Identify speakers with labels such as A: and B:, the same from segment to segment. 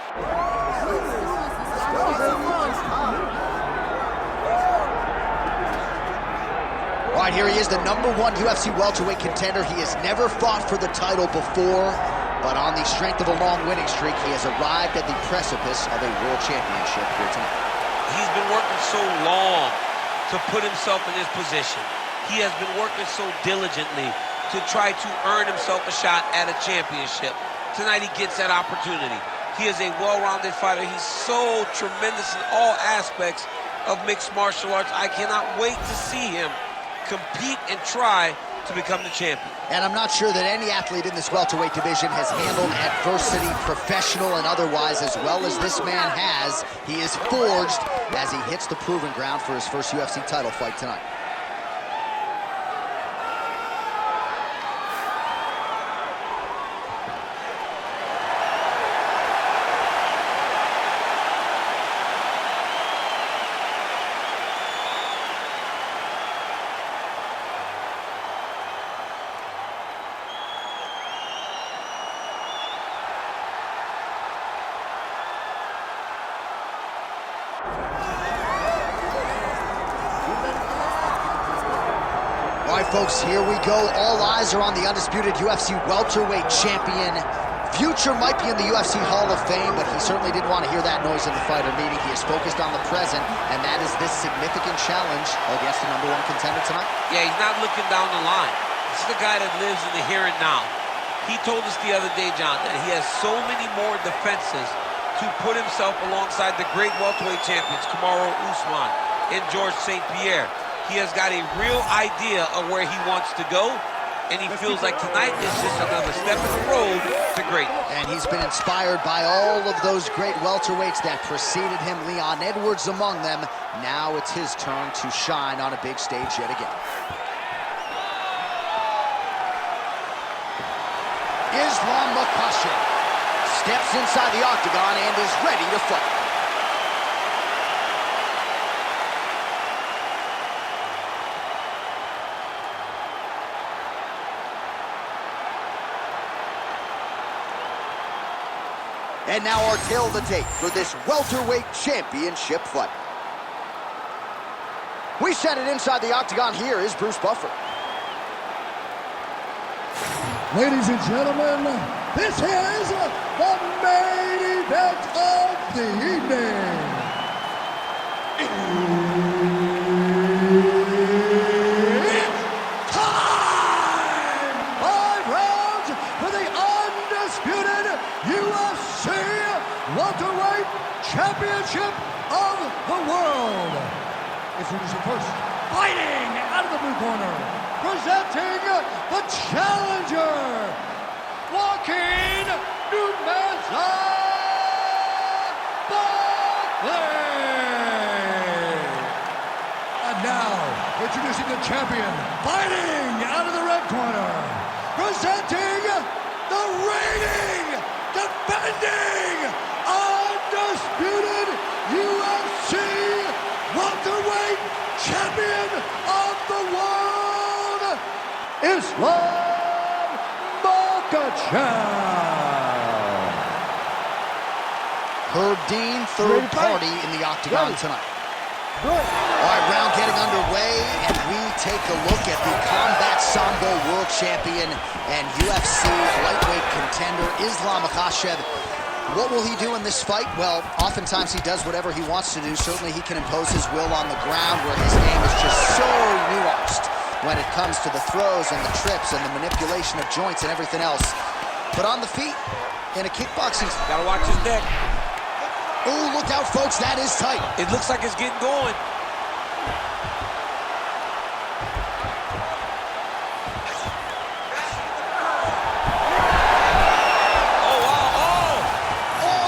A: All right, here he is, the #1 UFC welterweight contender. He has never fought for the title before, but on the strength of a long winning streak, he has arrived at the precipice of a world championship here tonight.
B: He's been working so long to put himself in this position. He has been working so diligently to try to earn himself a shot at a championship. Tonight he gets that opportunity. He is a well-rounded fighter. He's so tremendous in all aspects of mixed martial arts. I cannot wait to see him compete and try to become the champion.
A: And I'm not sure that any athlete in this welterweight division has handled adversity, professional and otherwise, as well as this man has. He is forged as he hits the proving ground for his first UFC title fight tonight. All right, folks, here we go. All eyes are on the undisputed UFC welterweight champion. Future might be in the UFC Hall of Fame, but he certainly didn't want to hear that noise in the fighter meeting. He is focused on the present, and that is this significant challenge against the #1 contender tonight.
B: Yeah, he's not looking down the line. This is the guy that lives in the here and now. He told us the other day, John, that he has so many more defenses to put himself alongside the great welterweight champions, Kamaru Usman and George St. Pierre. He has got a real idea of where he wants to go, and he feels like tonight is just another step in the road to greatness.
A: And he's been inspired by all of those great welterweights that preceded him, Leon Edwards among them. Now it's his turn to shine on a big stage yet again. Islam Makhachev steps inside the octagon and is ready to fight. And now our tale of the tape for this welterweight championship fight. We send it inside the octagon. Here is Bruce Buffer.
C: Ladies and gentlemen, this is the main event of the evening. It's time! 5 rounds for the undisputed UFC welterweight championship of the world. Introducing first, fighting out of the blue corner, presenting the challenger, Joaquin Buckley. And now, introducing the champion, fighting out of the red corner, presenting the reigning, defending, undisputed UFC welterweight champion of the world, Islam Makhachev.
A: Herb Dean, third party in the octagon tonight. All right, round getting underway, and we take a look at the Combat Sambo world champion and UFC lightweight contender, Islam Makhachev. What will he do in this fight? Well, oftentimes he does whatever he wants to do. Certainly he can impose his will on the ground, where his game is just so nuanced when it comes to the throws and the trips and the manipulation of joints and everything else. But on the feet, in a kickboxing...
B: Gotta watch his neck.
A: Ooh, look out, folks, that is tight.
B: It looks like it's getting going.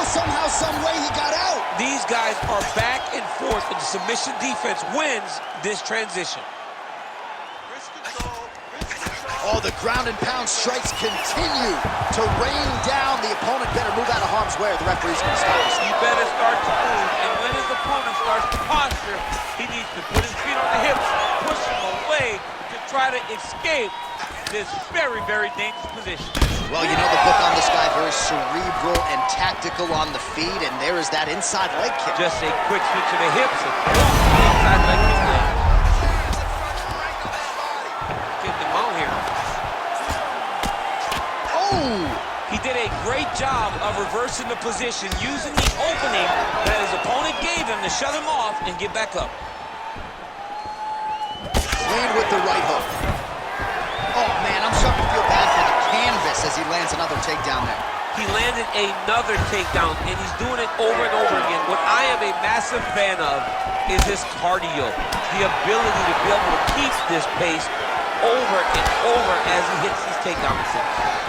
A: Somehow, some way he got out.
B: These guys are back and forth, and the submission defense wins this transition.
A: Oh, the ground and pound strikes continue to rain down. The opponent better move out of harm's way, or the referee's going to stop us.
B: He better start to move, and when his opponent starts to posture, he needs to put his feet on the hips, push him away to try to escape this very, very dangerous position.
A: Well, you know the book on this guy, very cerebral and tactical on the feet, and there is that inside leg kick.
B: Just a quick switch of the hips and inside leg kick there. Get them out here.
A: Oh!
B: He did a great job of reversing the position, using the opening that his opponent gave him to shut him off and get back up.
A: Clean with the right hook. Oh, man, I'm starting to feel bad for the canvas as he lands another takedown there.
B: He landed another takedown, and he's doing it over and over again. What I am a massive fan of is his cardio, the ability to be able to keep this pace over and over as he hits these takedown attempts.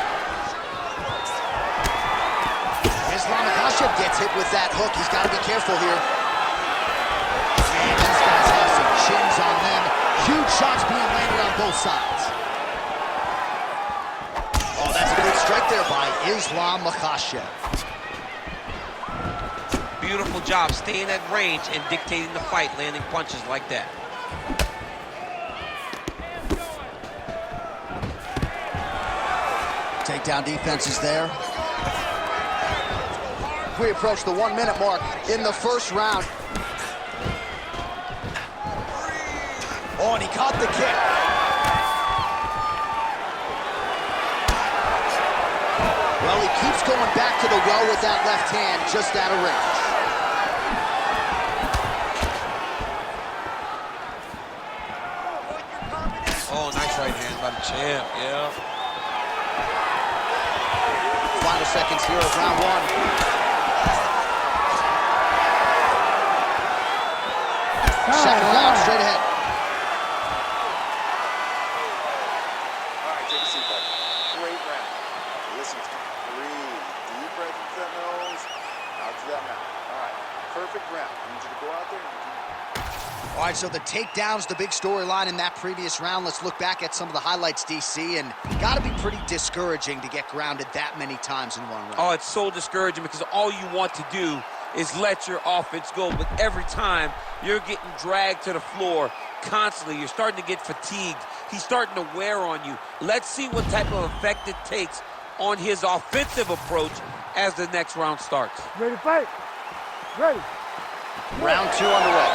A: Makhachev gets hit with that hook. He's got to be careful here. Man, these guys have some chins on them. Huge shots being landed on both sides. Oh, that's a good strike there by Makhachev.
B: Beautiful job staying at range and dictating the fight, landing punches like that.
A: Takedown defense is there. We approach the 1 minute mark in the first round. Oh, and he caught the kick. Well, he keeps going back to the well with that left hand, just out of range.
B: Oh, nice right hand by the champ, yeah.
A: Final seconds here of round one. Second round, straight ahead.
D: All right, take a seat, buddy. Great round. Listen to me. Breathe. Deep breath into that nose, out to that mouth. All right, perfect round. I need you to go out there and
A: All right, so the takedown's the big storyline in that previous round. Let's look back at some of the highlights, DC, and got to be pretty discouraging to get grounded that many times in one round.
B: Oh, it's so discouraging because all you want to do is let your offense go, but every time you're getting dragged to the floor constantly. You're starting to get fatigued. He's starting to wear on you. Let's see what type of effect it takes on his offensive approach as the next round starts.
E: Ready to fight? Ready.
A: Round two underway.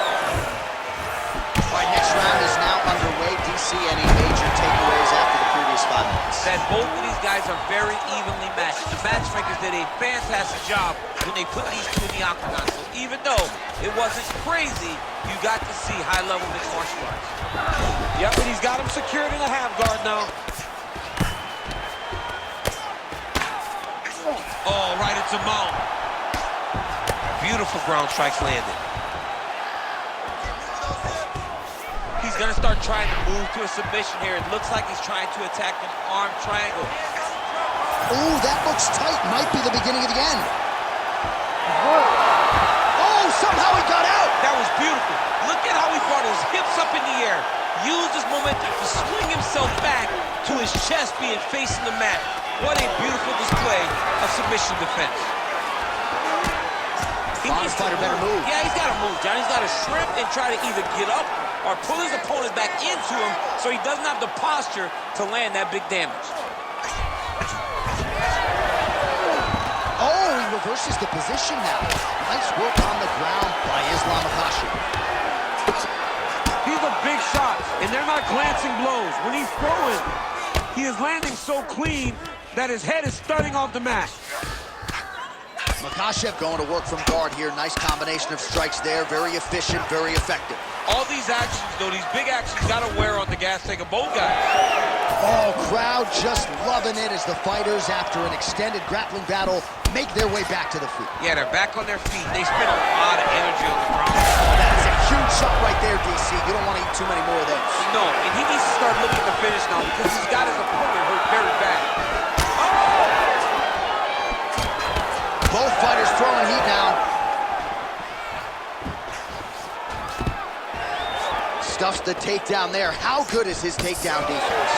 A: All right, next round is now underway. DC, any major takeaways after the previous 5 minutes?
B: That both of these guys are very evenly matched. The matchmakers did a fantastic job when they put these two in the octagon. So even though it wasn't crazy, you got to see high-level mixed martial arts. Yep, and he's got him secured in the half guard now. Oh, right into mount. Beautiful ground strikes landed. He's going to start trying to move to a submission here. It looks like he's trying to attack an arm triangle.
A: Ooh, that looks tight. Might be the beginning of the end. Oh, somehow he got out.
B: That was beautiful. Look at how he brought his hips up in the air. Used his momentum to swing himself back to his chest being facing the mat. What a beautiful display of submission defense.
A: Honest fighter better move.
B: Yeah, he's got to move, John. He's got to shrimp and try to either get up or pull his opponent back into him so he doesn't have the posture to land that big damage.
A: Oh, he reverses the position now. Nice work on the ground by Makhachev.
E: These are big shots, and they're not glancing blows. When he's throwing, he is landing so clean that his head is studding off the mat.
A: Makhachev going to work from guard here. Nice combination of strikes there. Very efficient, very effective.
B: All these actions, though, these big actions got to wear on the gas tank of both guys.
A: Oh, crowd just loving it as the fighters, after an extended grappling battle, make their way back to the feet.
B: Yeah, they're back on their feet. They spend a lot of energy on the ground.
A: That is a huge shot right there, DC. You don't want to eat too many more of those.
B: No, and he needs to start looking to finish now because he's got his opponent hurt very bad.
A: Both fighters throwing heat now. Stuffs the takedown there. How good is his takedown defense?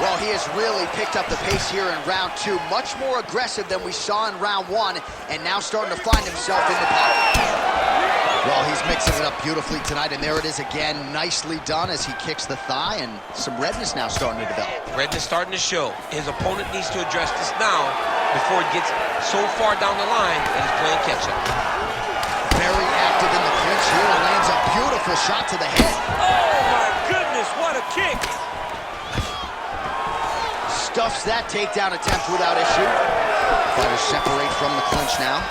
A: Well, he has really picked up the pace here in round two. Much more aggressive than we saw in round one, and now starting to find himself in the pocket. Well, he's mixing it up beautifully tonight, and there it is again, nicely done as he kicks the thigh, and some redness now starting to develop.
B: Redness starting to show. His opponent needs to address this now before it gets so far down the line that he's playing catch-up.
A: Very active in the clinch here, and lands a beautiful shot to the head.
E: Oh, my goodness, what a kick!
A: Stuffs that takedown attempt without issue. Fighters separate from the clinch now.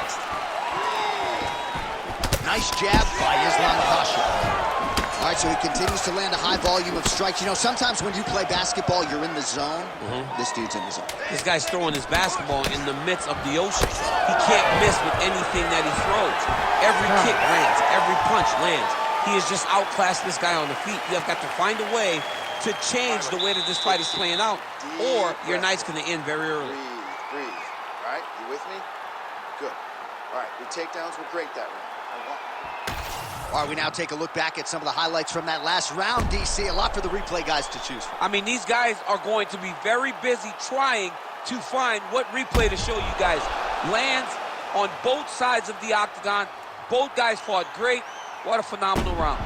A: Nice jab by Makhachev. All right, so he continues to land a high volume of strikes. You know, sometimes when you play basketball, you're in the zone. This dude's in the zone.
B: This guy's throwing his basketball in the midst of the ocean. He can't miss with anything that he throws. Every kick lands, every punch lands. He has just outclassed this guy on the feet. You have got to find a way to change the way that this fight is playing out, or your night's going to end very early.
D: Breathe. All right, you with me? Good. All right, your takedowns were great that round.
A: All right, we now take a look back at some of the highlights from that last round, DC. A lot for the replay guys to choose from.
B: I mean, these guys are going to be very busy trying to find what replay to show you guys. Lands on both sides of the octagon. Both guys fought great. What a phenomenal round.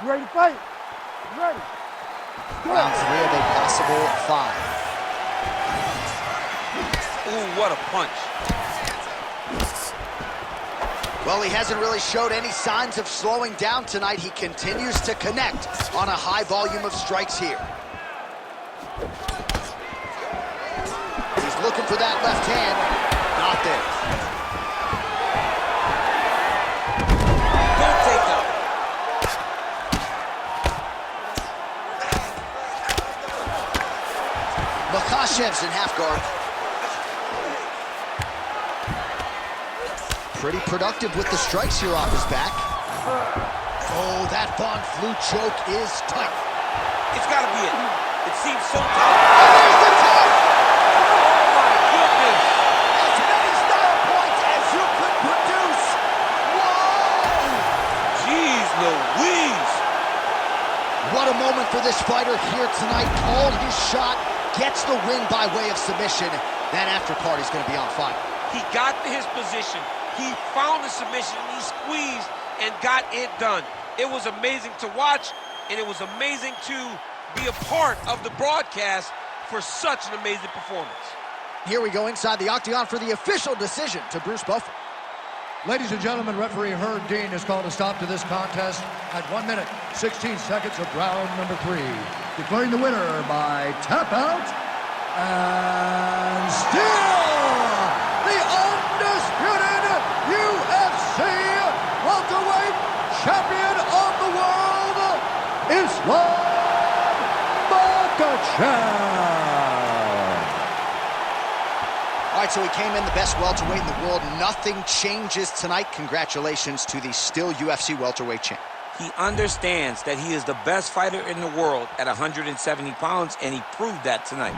C: You ready to fight? You ready?
A: Round 3 of a possible 5.
B: Ooh, what a punch.
A: Well, he hasn't really showed any signs of slowing down tonight. He continues to connect on a high volume of strikes here. He's looking for that left hand. Not there.
B: Good takedown.
A: Makhachev's in half guard. Pretty productive with the strikes here off his back. Oh, that Von Flue choke is tight.
B: It's got to be it. It seems so tight.
A: And there's the tap!
B: Oh, my goodness.
A: As many style points as you could produce. Whoa!
B: Jeez Louise.
A: What a moment for this fighter here tonight. Called his shot, gets the win by way of submission. That after party's going to be on fire.
B: He got to his position. He found the submission, he squeezed, and got it done. It was amazing to watch, and it was amazing to be a part of the broadcast for such an amazing performance.
A: Here we go inside the octagon for the official decision to Bruce Buffer.
C: Ladies and gentlemen, referee Herb Dean has called a stop to this contest at 1 minute, 16 seconds of round number 3. Declaring the winner by tap out, and still the undisputed UFC welterweight champion of the world, Islam Makhachev.
A: All right, so he came in the best welterweight in the world. Nothing changes tonight. Congratulations to the still UFC welterweight champ.
E: He understands that he is the best fighter in the world at 170 pounds, and he proved that tonight.